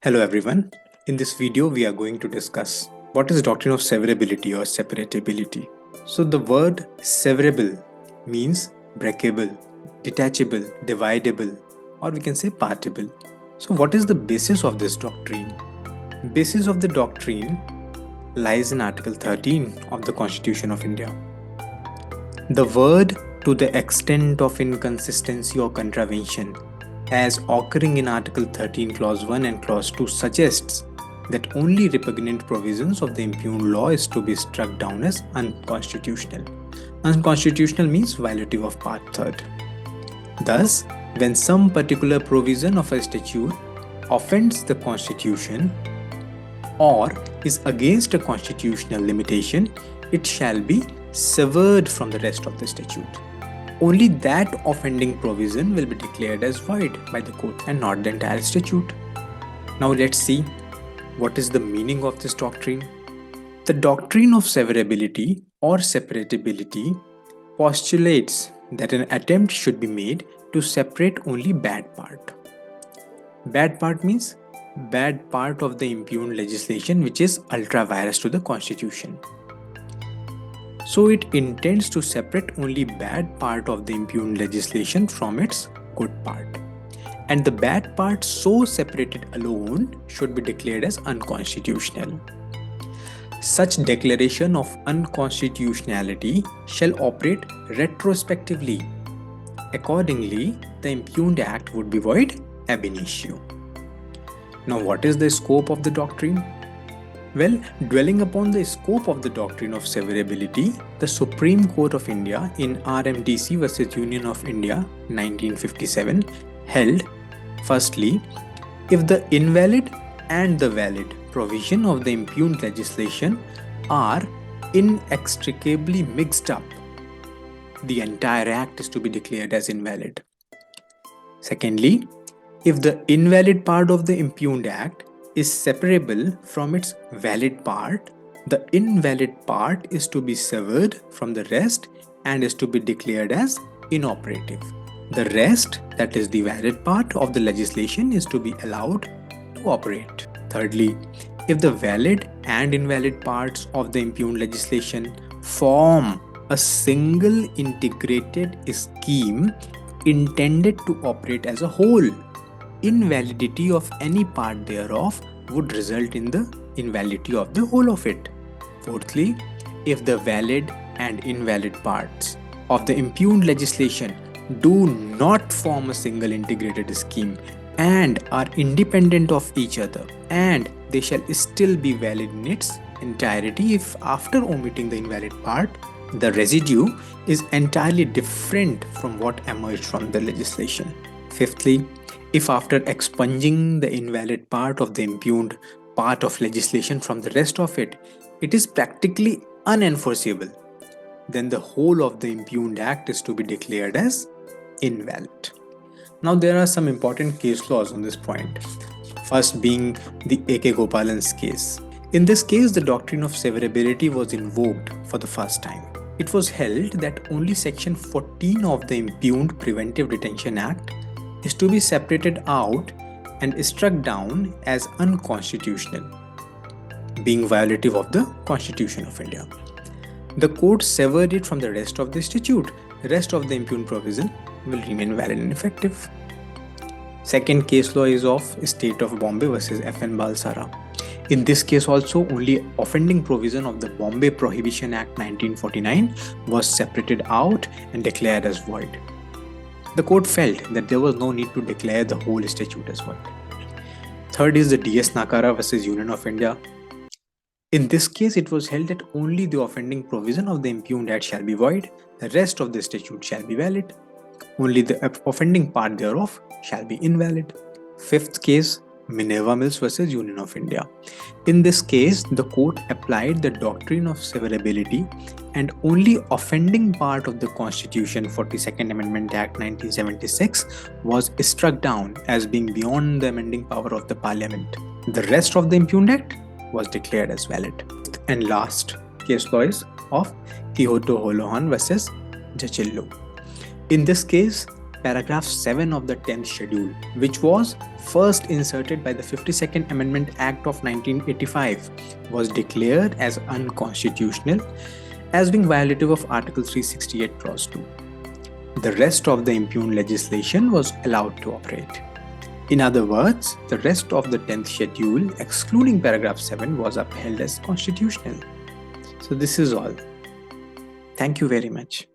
Hello everyone. In this video we are going to discuss what is doctrine of severability or separatibility. So the word severable means breakable, detachable, dividable, or we can say partible. So what is the basis of this doctrine? Basis of the doctrine lies in Article 13 of the Constitution of India. The word to the extent of inconsistency or contravention as occurring in Article 13 Clause 1 and Clause 2 suggests that only repugnant provisions of the impugned law is to be struck down as unconstitutional. Unconstitutional means violative of Part 3rd. Thus, when some particular provision of a statute offends the Constitution or is against a constitutional limitation, it shall be severed from the rest of the statute. Only that offending provision will be declared as void by the court and not the entire statute. Now let's see what is the meaning of this doctrine. The doctrine of severability or separatibility postulates that an attempt should be made to separate only bad part. Bad part means bad part of the impugned legislation which is ultra vires to the Constitution. So it intends to separate only bad part of the impugned legislation from its good part. And the bad part so separated alone should be declared as unconstitutional. Such declaration of unconstitutionality shall operate retrospectively. Accordingly, the impugned act would be void ab initio. Now, what is the scope of the doctrine? Well, dwelling upon the scope of the doctrine of severability, the Supreme Court of India in RMDC vs. Union of India 1957 held, firstly, if the invalid and the valid provision of the impugned legislation are inextricably mixed up, the entire act is to be declared as invalid. Secondly, if the invalid part of the impugned act is separable from its valid part, the invalid part is to be severed from the rest and is to be declared as inoperative. The rest, that is the valid part of the legislation, is to be allowed to operate. Thirdly, if the valid and invalid parts of the impugned legislation form a single integrated scheme intended to operate as a whole, invalidity of any part thereof would result in the invalidity of the whole of it. Fourthly, if the valid and invalid parts of the impugned legislation do not form a single integrated scheme and are independent of each other, and they shall still be valid in its entirety if after omitting the invalid part, the residue is entirely different from what emerged from the legislation. Fifthly, if after expunging the invalid part of the impugned part of legislation from the rest of it, it is practically unenforceable, then the whole of the impugned act is to be declared as invalid. Now there are some important case laws on this point. First being the A.K. Gopalan's case. In this case, the doctrine of severability was invoked for the first time. It was held that only section 14 of the Impugned Preventive Detention Act is to be separated out and struck down as unconstitutional, being violative of the Constitution of India. The court severed it from the rest of the statute. The rest of the impugned provision will remain valid and effective. Second case law is of State of Bombay vs. F.N. Balsara. In this case also, only offending provision of the Bombay Prohibition Act 1949 was separated out and declared as void. The court felt that there was no need to declare the whole statute as void. Third is the D.S. Nakara vs. Union of India. In this case, it was held that only the offending provision of the impugned act shall be void, the rest of the statute shall be valid. Only the offending part thereof shall be invalid. Fifth case, Minerva Mills vs. Union of India. In this case, the court applied the doctrine of severability and only offending part of the Constitution 42nd Amendment Act 1976 was struck down as being beyond the amending power of the Parliament. The rest of the impugned act was declared as valid. And last case law is of Quixote Holohan vs. Jachillo. In this case, paragraph 7 of the 10th schedule, which was first inserted by the 52nd Amendment Act of 1985, was declared as unconstitutional as being violative of Article 368 Clause 2. The rest of the impugned legislation was allowed to operate. In other words, the rest of the 10th schedule, excluding paragraph 7, was upheld as constitutional. So this is all. Thank you very much.